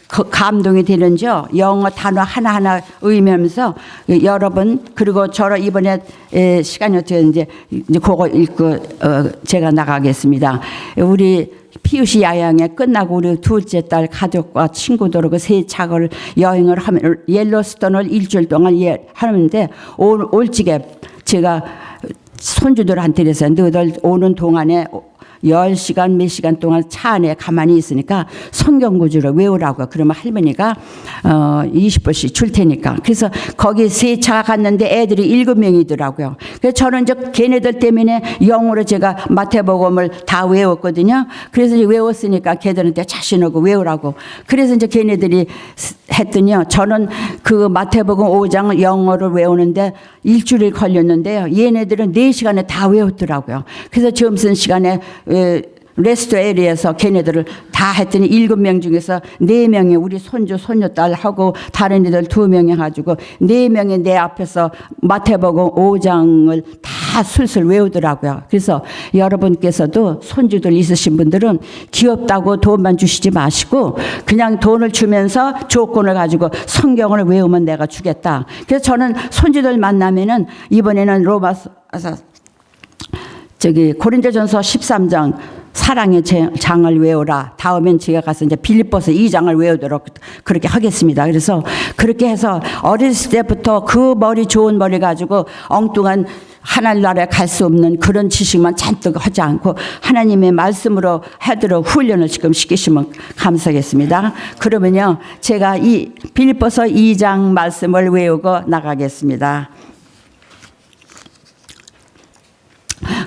감동이 되는지요. 영어 단어 하나하나 의미하면서 여러분 그리고 저로 이번에 시간이 어떻게 이제 그거 읽고 제가 나가겠습니다. 우리 피우시 야영에 끝나고 우리 둘째 딸 가족과 친구들 그 세차를 여행을 하면 옐로스톤을 일주일 동안 하는데 올직에 제가 손주들한테 그래서 너희들 오는 동안에 10시간 몇 시간 동안 차 안에 가만히 있으니까 성경 구절을 외우라고. 그러면 할머니가 20불씩 줄 테니까. 그래서 거기 세 차 갔는데 애들이 7명이더라고요. 그래서 저는 이제 걔네들 때문에 영어로 제가 마태복음을 다 외웠거든요. 그래서 이제 외웠으니까 걔들한테 자신하고 외우라고. 그래서 이제 걔네들이 했더니요. 저는 그 마태복음 5장 영어를 외우는데 일주일 걸렸는데요. 얘네들은 4시간에 다 외웠더라고요. 그래서 점심 시간에 레스트 에리에서 걔네들을 다 했더니 7명 중에서 4명이 우리 손주 손녀딸하고 다른 애들 2명이 해가지고 4명이 내 앞에서 마태복음 5장을 다 술술 외우더라고요. 그래서 여러분께서도 손주들 있으신 분들은 귀엽다고 돈만 주시지 마시고 그냥 돈을 주면서 조건을 가지고 성경을 외우면 내가 주겠다. 그래서 저는 손주들 만나면은 이번에는 로마서 고린도전서 13장 사랑의 장을 외우라. 다음엔 제가 가서 이제 빌립보서 2장을 외우도록 그렇게 하겠습니다. 그래서 그렇게 해서 어렸을 때부터 그 머리 좋은 머리 가지고 엉뚱한 하늘나라에 갈 수 없는 그런 지식만 잔뜩 하지 않고 하나님의 말씀으로 하도록 훈련을 지금 시키시면 감사하겠습니다. 그러면요, 제가 이 빌립보서 2장 말씀을 외우고 나가겠습니다.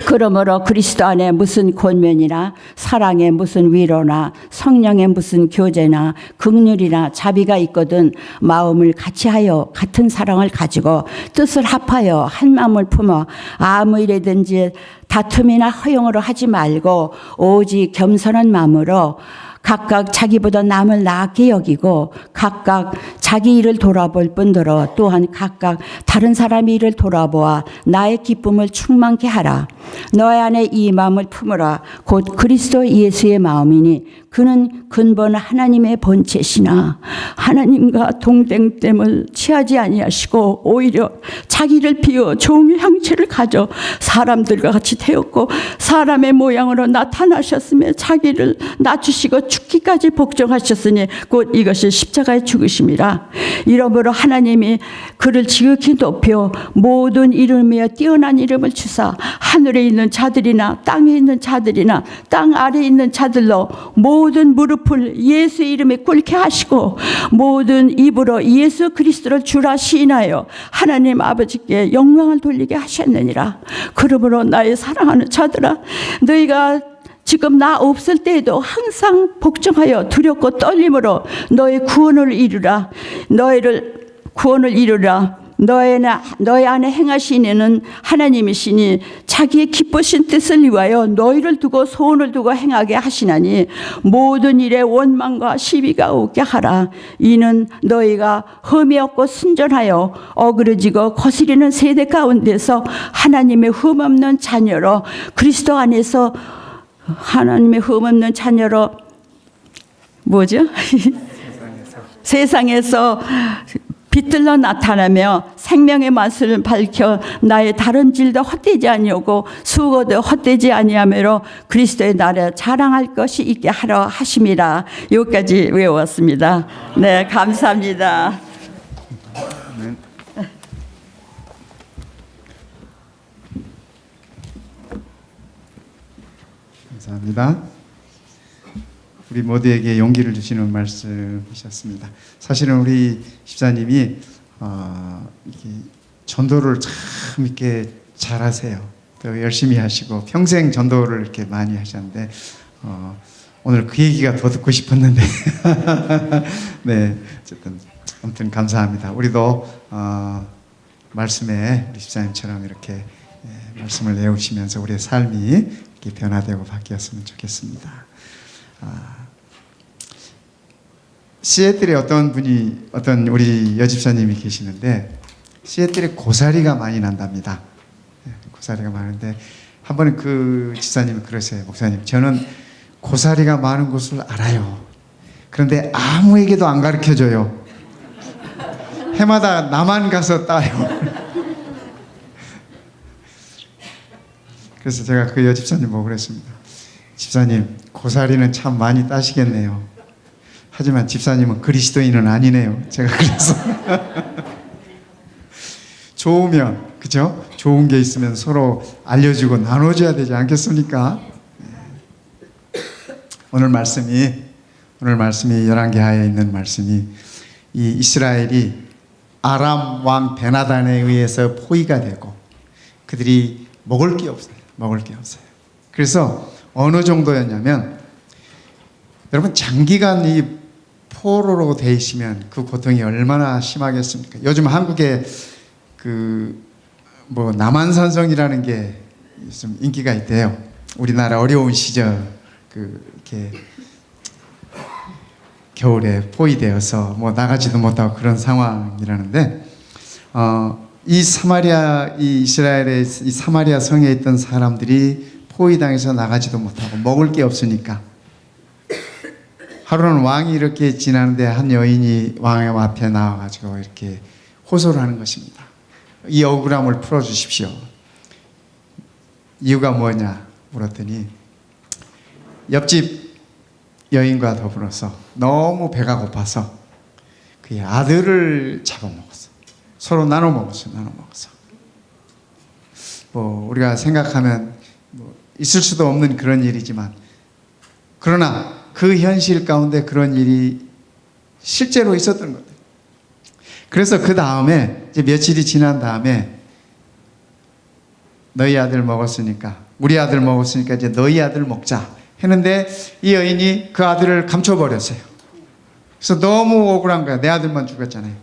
그러므로 그리스도 안에 무슨 권면이나 사랑에 무슨 위로나 성령에 무슨 교제나 긍휼이나 자비가 있거든 마음을 같이하여 같은 사랑을 가지고 뜻을 합하여 한 마음을 품어 아무 일이든지 다툼이나 허용으로 하지 말고 오직 겸손한 마음으로 각각 자기보다 남을 나게 여기고 각각 자기 일을 돌아볼 뿐더러 또한 각각 다른 사람의 일을 돌아보아 나의 기쁨을 충만케 하라. 너의 안에 이 마음을 품으라. 곧 그리스도 예수의 마음이니 그는 근본 하나님의 본체시나 하나님과 동등됨을 취하지 아니하시고 오히려 자기를 비워 종의 형체를 가져 사람들과 같이 되었고 사람의 모양으로 나타나셨으며 자기를 낮추시고 죽기까지 복종하셨으니 곧 이것이 십자가의 죽으심이라. 이러므로 하나님이 그를 지극히 높여 모든 이름이여 뛰어난 이름을 주사 하늘에 있는 자들이나 땅에 있는 자들이나 땅 아래에 있는 자들로 모든 무릎을 예수의 이름에 꿇게 하시고 모든 입으로 예수 그리스도를 주라 시인하여 하나님 아버지께 영광을 돌리게 하셨느니라. 그러므로 나의 사랑하는 자들아, 너희가 지금 나 없을 때에도 항상 복종하여 두렵고 떨림으로 너의 구원을 이루라. 너희 안에 행하시는 하나님이시니 자기의 기쁘신 뜻을 위하여 너희를 두고 소원을 두고 행하게 하시나니 모든 일에 원망과 시비가 없게 하라. 이는 너희가 흠이 없고 순전하여 어그러지고 거스리는 세대 가운데서 하나님의 흠없는 자녀로 그리스도 안에서 하나님의 흠없는 자녀로 뭐죠? 세상에서 빛들러 나타나며 생명의 맛을 밝혀 나의 다른 질도 헛되지 아니하고 수고도 헛되지 아니하므로 그리스도의 나라 자랑할 것이 있게 하려 하심이라. 여기까지 외웠습니다. 네, 감사합니다. 감사합니다. 우리 모두에게 용기를 주시는 말씀이셨습니다. 사실은 우리 집사님이 이렇게 전도를 참 이렇게 잘하세요. 또 열심히 하시고 평생 전도를 이렇게 많이 하셨는데 오늘 그 얘기가 더 듣고 싶었는데 네, 어쨌든 아무튼 감사합니다. 우리도 말씀에 우리 집사님처럼 이렇게 말씀을 내오시면서 우리의 삶이 이렇게 변화되고 바뀌었으면 좋겠습니다. 시애틀에 어떤 우리 여집사님이 계시는데 시애틀에 고사리가 많이 난답니다. 고사리가 많은데 한 번은 그 집사님이 그러세요. 목사님, 저는 고사리가 많은 곳을 알아요. 그런데 아무에게도 안 가르쳐줘요. 해마다 나만 가서 따요. 그래서 제가 그 여집사님 보고 그랬습니다. 집사님, 고사리는 참 많이 따시겠네요. 하지만 집사님은 그리스도인은 아니네요. 제가 그래서 좋으면, 그죠? 좋은 게 있으면 서로 알려주고 나눠줘야 되지 않겠습니까? 오늘 말씀이 열왕기하에 있는 말씀이, 이 이스라엘이 아람 왕 베나단에 의해서 포위가 되고 그들이 먹을 게 없어요. 그래서 어느 정도였냐면, 여러분 장기간 이 포로로 돼 있으면 그 고통이 얼마나 심하겠습니까? 요즘 한국에 남한산성이라는 게 좀 인기가 있대요. 우리나라 어려운 시절 이렇게 겨울에 포위되어서 나가지도 못하고 그런 상황이라는데, 이 이스라엘의 이 사마리아 성에 있던 사람들이 포위당해서 나가지도 못하고 먹을 게 없으니까 하루는 왕이 이렇게 지나는데 한 여인이 왕의 앞에 나와가지고 이렇게 호소를 하는 것입니다. 이 억울함을 풀어주십시오. 이유가 뭐냐 물었더니, 옆집 여인과 더불어서 너무 배가 고파서 그의 아들을 잡아먹었어. 서로 나눠 먹었어. 우리가 생각하면 있을 수도 없는 그런 일이지만, 그러나 그 현실 가운데 그런 일이 실제로 있었던 거예요. 그래서 그 다음에 이제 며칠이 지난 다음에, 너희 아들 먹었으니까, 우리 아들 먹었으니까 이제 너희 아들 먹자 했는데, 이 여인이 그 아들을 감춰버렸어요. 그래서 너무 억울한 거야. 내 아들만 죽었잖아요.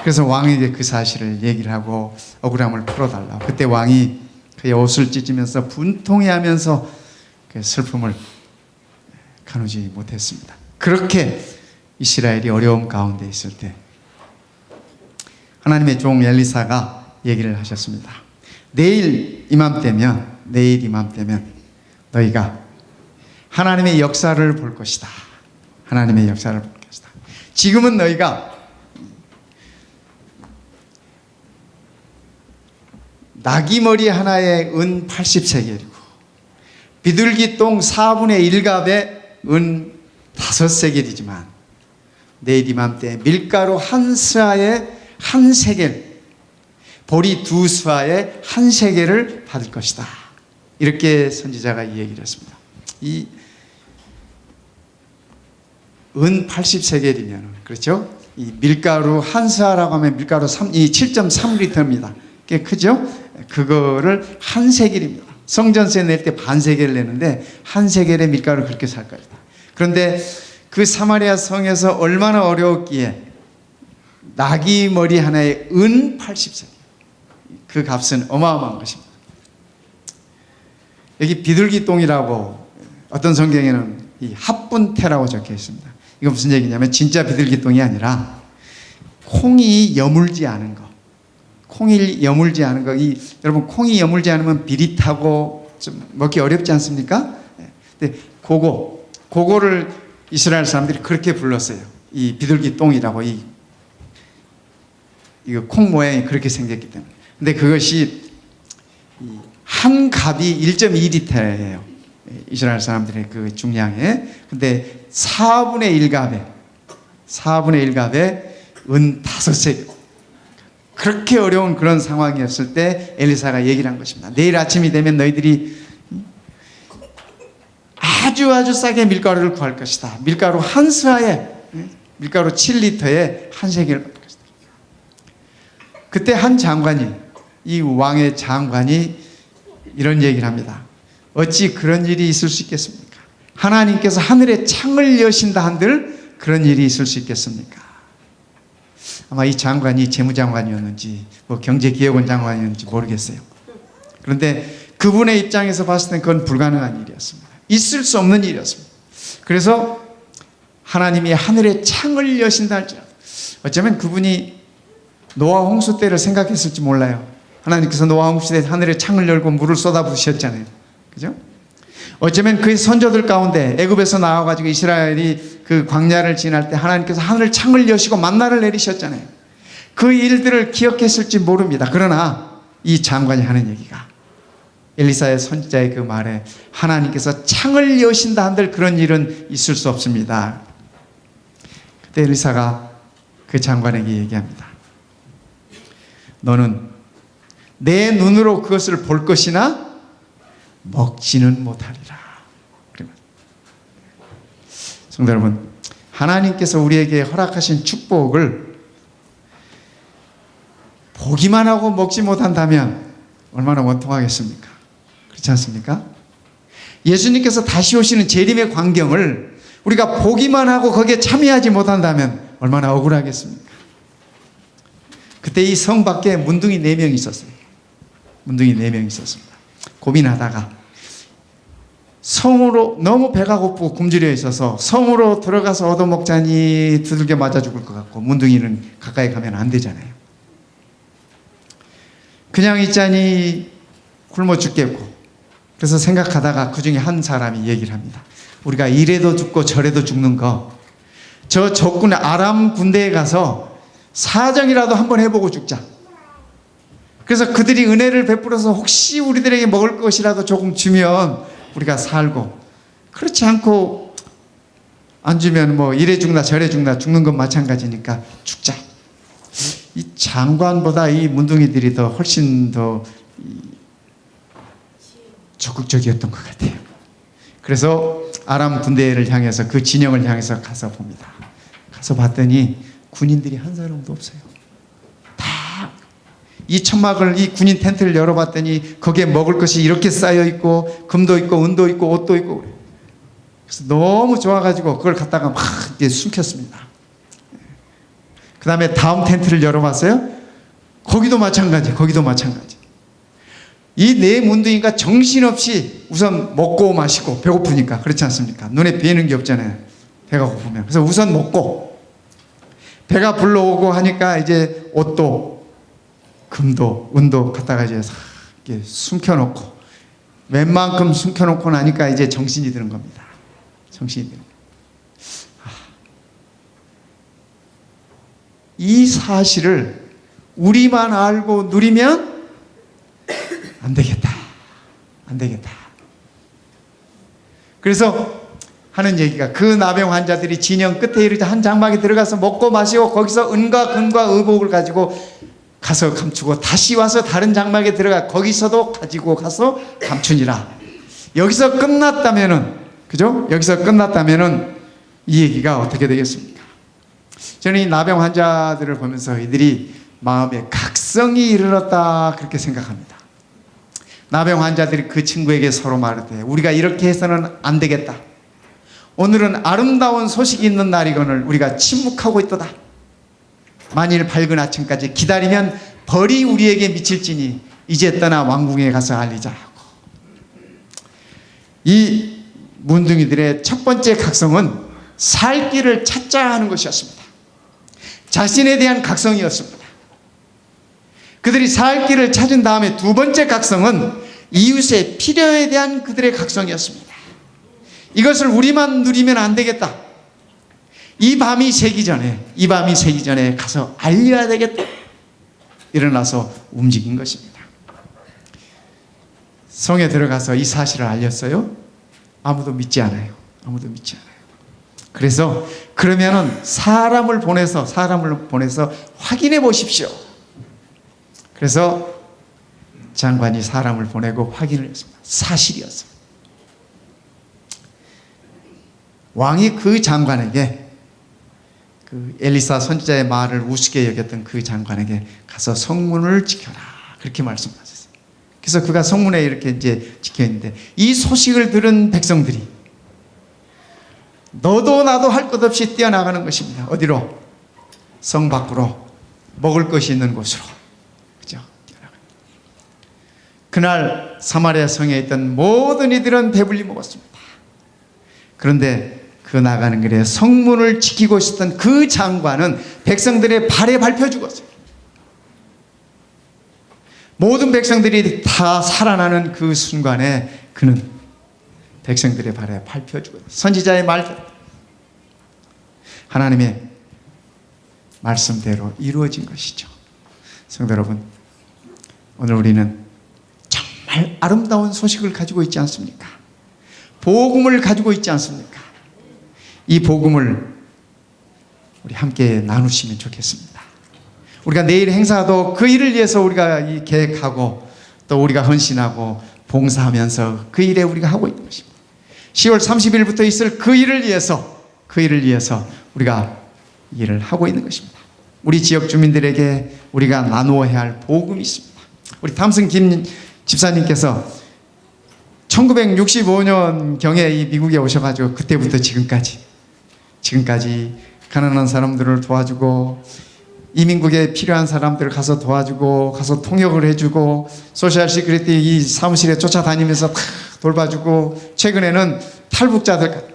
그래서 왕에게 그 사실을 얘기를 하고 억울함을 풀어달라고. 그때 왕이 그의 옷을 찢으면서 분통해하면서 그 슬픔을 가누지 못했습니다. 그렇게 이스라엘이 어려움 가운데 있을 때 하나님의 종 엘리사가 얘기를 하셨습니다. 내일 이맘때면 너희가 하나님의 역사를 볼 것이다. 하나님의 역사를 볼 것이다. 지금은 너희가 나귀머리 하나에 은 80세겔이고 비둘기 똥 4분의 1갑에 은 5세겔이지만, 내일 이맘때 밀가루 한 스아에 한 세겔, 보리 2스아에 한 세겔을 받을 것이다. 이렇게 선지자가 이 얘기를 했습니다. 이 은 80세겔이면, 그렇죠? 이 밀가루 한 스아라고 하면 밀가루 7.3리터입니다. 꽤 크죠? 그거를 한 세겔입니다. 성전세 낼 때 반 세겔을 내는데 한 세겔의 밀가루 그렇게 살 거다. 그런데 그 사마리아 성에서 얼마나 어려웠기에 나귀 머리 하나에 은 80세겔, 그 값은 어마어마한 것입니다. 여기 비둘기 똥이라고 어떤 성경에는 이 합분태라고 적혀 있습니다. 이거 무슨 얘기냐면, 진짜 비둘기 똥이 아니라 콩이 여물지 않은 거. 여러분, 콩이 여물지 않으면 비릿하고 좀 먹기 어렵지 않습니까? 근데 그거를 이스라엘 사람들이 그렇게 불렀어요. 이 비둘기 똥이라고. 이거 콩 모양이 그렇게 생겼기 때문에. 근데 그것이 한 갑이 1.2리터예요. 이스라엘 사람들의 그 중량에. 근데 4분의 1갑에 은 5세겔. 그렇게 어려운 그런 상황이었을 때 엘리사가 얘기를 한 것입니다. 내일 아침이 되면 너희들이 아주 싸게 밀가루를 구할 것이다. 밀가루 한 스아에, 밀가루 7리터에 한 세겔을 받을 것이다. 그때 한 장관이, 이 왕의 장관이 이런 얘기를 합니다. 어찌 그런 일이 있을 수 있겠습니까? 하나님께서 하늘에 창을 여신다 한들 그런 일이 있을 수 있겠습니까? 아마 이 장관이 재무장관이었는지 경제기획원 장관이었는지 모르겠어요. 그런데 그분의 입장에서 봤을 땐 그건 불가능한 일이었습니다. 있을 수 없는 일이었습니다. 그래서 하나님이 하늘에 창을 여신다 할지라도, 어쩌면 그분이 노아 홍수 때를 생각했을지 몰라요. 하나님께서 노아 홍수 때 하늘에 창을 열고 물을 쏟아부으셨잖아요. 그죠? 어쩌면 그의 선조들 가운데 애굽에서 나와가지고 이스라엘이 그 광야를 지날 때 하나님께서 하늘 창을 여시고 만나를 내리셨잖아요. 그 일들을 기억했을지 모릅니다. 그러나 이 장관이 하는 얘기가 엘리사의 선지자의 그 말에 하나님께서 창을 여신다 한들 그런 일은 있을 수 없습니다. 그때 엘리사가 그 장관에게 얘기합니다. 너는 내 눈으로 그것을 볼 것이나 먹지는 못하리라. 성도 여러분, 하나님께서 우리에게 허락하신 축복을 보기만 하고 먹지 못한다면 얼마나 원통하겠습니까? 그렇지 않습니까? 예수님께서 다시 오시는 재림의 광경을 우리가 보기만 하고 거기에 참여하지 못한다면 얼마나 억울하겠습니까? 그때 이 성 밖에 문둥이 4명이 있었어요. 문둥이 4명이 있었습니다. 고민하다가 성으로 너무 배가 고프고 굶주려 있어서 성으로 들어가서 얻어먹자니 두들겨 맞아 죽을 것 같고 문둥이는 가까이 가면 안 되잖아요. 그냥 있자니 굶어 죽겠고 그래서 생각하다가 그 중에 한 사람이 얘기를 합니다. 우리가 이래도 죽고 저래도 죽는 거 저 적군의 아람 군대에 가서 사정이라도 한번 해보고 죽자. 그래서 그들이 은혜를 베풀어서 혹시 우리들에게 먹을 것이라도 조금 주면 우리가 살고 그렇지 않고 안 주면 뭐 이래 죽나 저래 죽나 죽는 건 마찬가지니까 죽자. 이 장관보다 이 문둥이들이 더 훨씬 더 적극적이었던 것 같아요. 그래서 아람 군대를 향해서 그 진영을 향해서 가서 봅니다. 가서 봤더니 군인들이 한 사람도 없어요. 다 이 천막을 이 군인 텐트를 열어봤더니 거기에 먹을 것이 이렇게 쌓여 있고 금도 있고 은도 있고 옷도 있고 그래서 너무 좋아가지고 그걸 갖다가 막 이제 숨겼습니다. 그 다음에 다음 텐트를 열어봤어요. 거기도 마찬가지. 이 4문둥이가 정신없이 우선 먹고 마시고 배고프니까 그렇지 않습니까? 눈에 뵈는 게 없잖아요. 배가 고프면. 그래서 우선 먹고 배가 불러오고 하니까 이제 옷도 금도 은도 갖다가 이제 이렇게 숨겨놓고 웬만큼 숨겨놓고 나니까 이제 정신이 드는 겁니다. 정신이 드는 거예요. 이 사실을 우리만 알고 누리면 안 되겠다. 그래서 하는 얘기가 그 나병 환자들이 진영 끝에 이르자 한 장막에 들어가서 먹고 마시고 거기서 은과 금과 의복을 가지고 가서 감추고 다시 와서 다른 장막에 들어가 거기서도 가지고 가서 감추니라. 여기서 끝났다면은 그죠? 여기서 끝났다면은 이 얘기가 어떻게 되겠습니까? 저는 이 나병 환자들을 보면서 이들이 마음에 각성이 이르렀다 그렇게 생각합니다. 나병 환자들이 그 친구에게 서로 말하되 우리가 이렇게 해서는 안 되겠다. 오늘은 아름다운 소식이 있는 날이거늘 우리가 침묵하고 있도다. 만일 밝은 아침까지 기다리면 벌이 우리에게 미칠지니 이제 떠나 왕궁에 가서 알리자 하고. 이 문둥이들의 첫 번째 각성은 살 길을 찾자 하는 것이었습니다. 자신에 대한 각성이었습니다. 그들이 살 길을 찾은 다음에 두 번째 각성은 이웃의 필요에 대한 그들의 각성이었습니다. 이것을 우리만 누리면 안 되겠다. 이 밤이 새기 전에 가서 알려야 되겠다. 일어나서 움직인 것입니다. 성에 들어가서 이 사실을 알렸어요. 아무도 믿지 않아요. 그래서 그러면은 사람을 보내서 확인해 보십시오. 그래서 장관이 사람을 보내고 확인을 했습니다. 사실이었습니다. 왕이 그 장관에게 그 엘리사 선지자의 말을 우습게 여겼던 그 장관에게 가서 성문을 지켜라 그렇게 말씀하셨어요. 그래서 그가 성문에 이렇게 이제 지켜 있는데 이 소식을 들은 백성들이 너도 나도 할 것 없이 뛰어나가는 것입니다. 어디로? 성 밖으로 먹을 것이 있는 곳으로. 그죠? 그날 사마리아 성에 있던 모든 이들은 배불리 먹었습니다. 그런데 그 나가는 길에 성문을 지키고 있었던 그 장관은 백성들의 발에 밟혀 죽었어요. 모든 백성들이 다 살아나는 그 순간에 그는 백성들의 발에 밟혀 죽었어요. 선지자의 말대로 하나님의 말씀대로 이루어진 것이죠. 성도 여러분, 오늘 우리는 정말 아름다운 소식을 가지고 있지 않습니까? 복음을 가지고 있지 않습니까? 이 복음을 우리 함께 나누시면 좋겠습니다. 우리가 내일 행사도 그 일을 위해서 우리가 계획하고 또 우리가 헌신하고 봉사하면서 그 일에 우리가 하고 있는 것입니다. 10월 30일부터 있을 그 일을 위해서 우리가 일을 하고 있는 것입니다. 우리 지역 주민들에게 우리가 나누어야 할 복음이 있습니다. 우리 탐승 김 집사님께서 1965년경에 이 미국에 오셔가지고 그때부터 지금까지 가난한 사람들을 도와주고 이민국에 필요한 사람들을 가서 도와주고 가서 통역을 해주고 소셜 시큐리티 이 사무실에 쫓아다니면서 다 돌봐주고 최근에는 탈북자들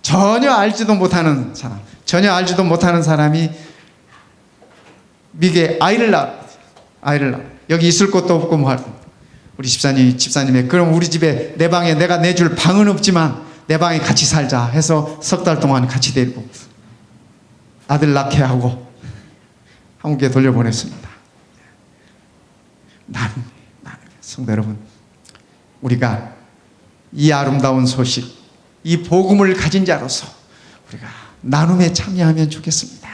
전혀 알지도 못하는 사람이 미국에 아이를 낳아 여기 있을 곳도 없고 뭐 할 우리 집사님의 그럼 우리 집에 내 방에 내가 내줄 방은 없지만 내 방에 같이 살자 해서 석 달 동안 같이 데리고 아들 낳게 하고 한국에 돌려보냈습니다. 성도 여러분, 우리가 이 아름다운 소식, 이 복음을 가진 자로서 우리가 나눔에 참여하면 좋겠습니다.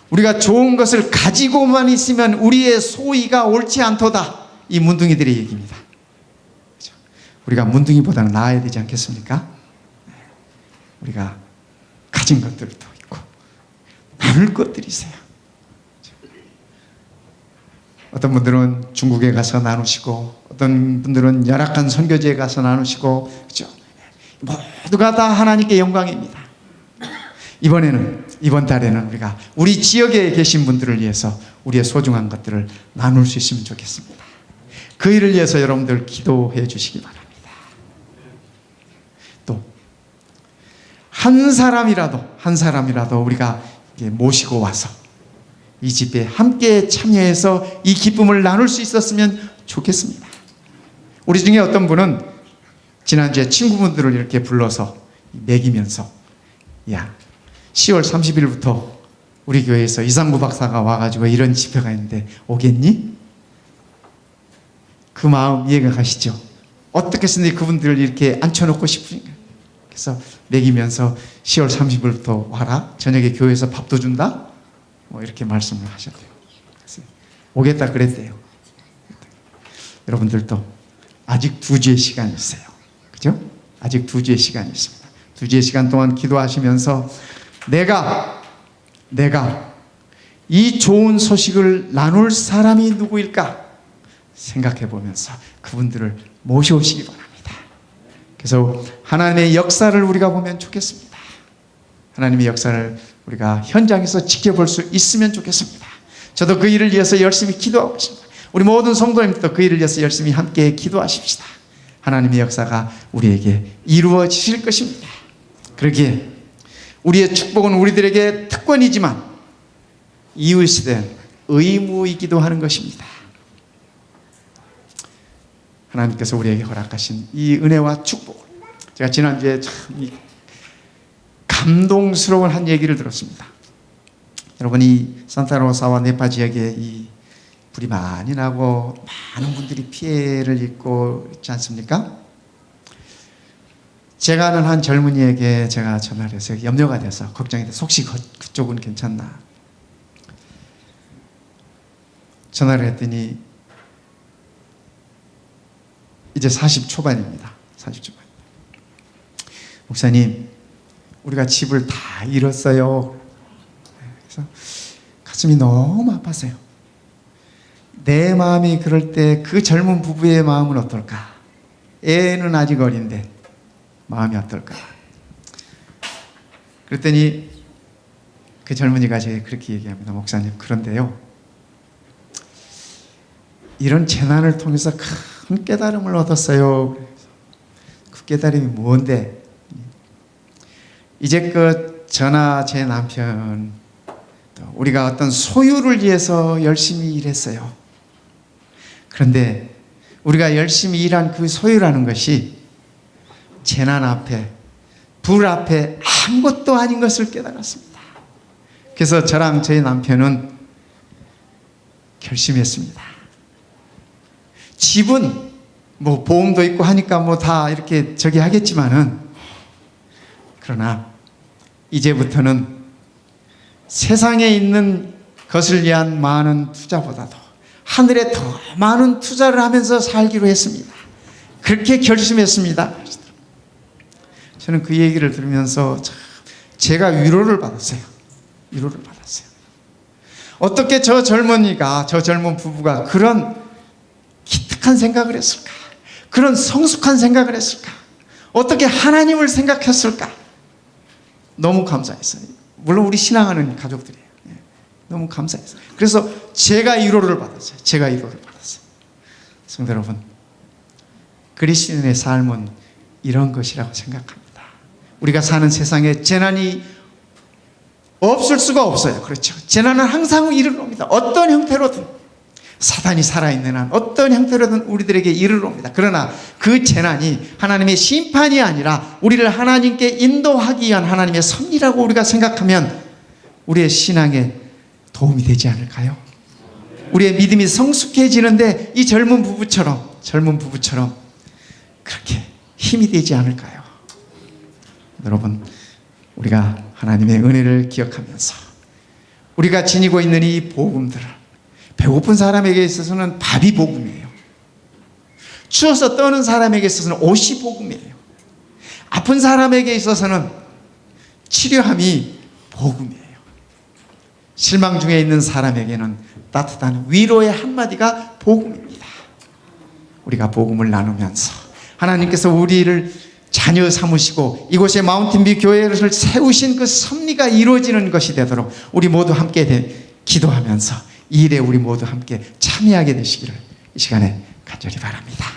우리가 좋은 것을 가지고만 있으면 우리의 소위가 옳지 않도다. 이 문둥이들의 얘기입니다. 그렇죠? 우리가 문둥이보다는 나아야 되지 않겠습니까? 우리가 가진 것들도 있고 나눌 것들이 있어요. 어떤 분들은 중국에 가서 나누시고 어떤 분들은 열악한 선교지에 가서 나누시고 그렇죠? 모두가 다 하나님께 영광입니다. 이번 달에는 우리가 우리 지역에 계신 분들을 위해서 우리의 소중한 것들을 나눌 수 있으면 좋겠습니다. 그 일을 위해서 여러분들 기도해 주시기 바랍니다. 또 한 사람이라도 우리가 모시고 와서 이 집회에 함께 참여해서 이 기쁨을 나눌 수 있었으면 좋겠습니다. 우리 중에 어떤 분은 지난주에 친구분들을 이렇게 불러서 먹이면서 10월 30일부터 우리 교회에서 이상구 박사가 와가지고 이런 집회가 있는데 오겠니? 그 마음 이해가 가시죠? 어떻게 해서든지 그분들을 이렇게 앉혀놓고 싶으니까 그래서 먹이면서 10월 30일부터 와라. 저녁에 교회에서 밥도 준다. 뭐 이렇게 말씀을 하셨대요. 오겠다 그랬대요. 여러분들도 아직 2주의 시간이 있어요. 그죠? 아직 2주의 시간이 있습니다. 2주의 시간 동안 기도하시면서 내가 이 좋은 소식을 나눌 사람이 누구일까 생각해 보면서 그분들을 모셔오시기 바랍니다. 그래서 하나님의 역사를 우리가 보면 좋겠습니다. 하나님의 역사를 우리가 현장에서 지켜볼 수 있으면 좋겠습니다. 저도 그 일을 위해서 열심히 기도하고 있습니다. 우리 모든 성도님도 그 일을 위해서 열심히 함께 기도하십시다. 하나님의 역사가 우리에게 이루어지실 것입니다. 그러기에 우리의 축복은 우리들에게 특권이지만 이웃에 대한 의무이기도 하는 것입니다. 하나님께서 우리에게 허락하신 이 은혜와 축복을 제가 지난주에 참 감동스러운 한 얘기를 들었습니다. 여러분 이 산타로사와 네파 지역에 이 불이 많이 나고 많은 분들이 피해를 입고 있지 않습니까? 제가 아는 한 젊은이에게 제가 전화를 해서 염려가 돼서 걱정이 돼서 혹시 그쪽은 괜찮나? 전화를 했더니 이제 40 초반입니다. 40 초반. 목사님, 우리가 집을 다 잃었어요. 그래서 가슴이 너무 아팠어요. 내 마음이 그럴 때 그 젊은 부부의 마음은 어떨까? 애는 아직 어린데 마음이 어떨까? 그랬더니 그 젊은이가 제게 그렇게 얘기합니다. 목사님, 그런데요, 이런 재난을 통해서 큰 깨달음을 얻었어요. 그 깨달음이 뭔데? 이제껏 저나 제 남편, 우리가 어떤 소유를 위해서 열심히 일했어요. 그런데 우리가 열심히 일한 그 소유라는 것이 재난 앞에, 불 앞에 아무것도 아닌 것을 깨달았습니다. 그래서 저랑 저희 남편은 결심했습니다. 집은 뭐 보험도 있고 하니까 뭐 다 이렇게 저기 하겠지만은, 그러나 이제부터는 세상에 있는 것을 위한 많은 투자보다도 하늘에 더 많은 투자를 하면서 살기로 했습니다. 그렇게 결심했습니다. 저는 그 얘기를 들으면서 참 제가 위로를 받았어요. 위로를 받았어요. 어떻게 저 젊은이가, 저 젊은 부부가 그런 기특한 생각을 했을까? 그런 성숙한 생각을 했을까? 어떻게 하나님을 생각했을까? 너무 감사했어요. 물론 우리 신앙하는 가족들이에요. 너무 감사했어요. 그래서 제가 위로를 받았어요. 제가 위로를 받았어요. 성도 여러분, 그리스도인의 삶은 이런 것이라고 생각합니다. 우리가 사는 세상에 재난이 없을 수가 없어요. 그렇죠. 재난은 항상 이르러옵니다. 어떤 형태로든, 사단이 살아있는 한 어떤 형태로든 우리들에게 이르러옵니다. 그러나 그 재난이 하나님의 심판이 아니라 우리를 하나님께 인도하기 위한 하나님의 섭리라고 우리가 생각하면 우리의 신앙에 도움이 되지 않을까요? 우리의 믿음이 성숙해지는데 이 젊은 부부처럼 그렇게 힘이 되지 않을까요? 여러분, 우리가 하나님의 은혜를 기억하면서 우리가 지니고 있는 이 복음들을, 배고픈 사람에게 있어서는 밥이 복음이에요. 추워서 떠는 사람에게 있어서는 옷이 복음이에요. 아픈 사람에게 있어서는 치료함이 복음이에요. 실망 중에 있는 사람에게는 따뜻한 위로의 한마디가 복음입니다. 우리가 복음을 나누면서 하나님께서 우리를 자녀 삼으시고 이곳에 마운틴뷰 교회를 세우신 그 섭리가 이루어지는 것이 되도록 우리 모두 함께 기도하면서 이 일에 우리 모두 함께 참여하게 되시기를 이 시간에 간절히 바랍니다.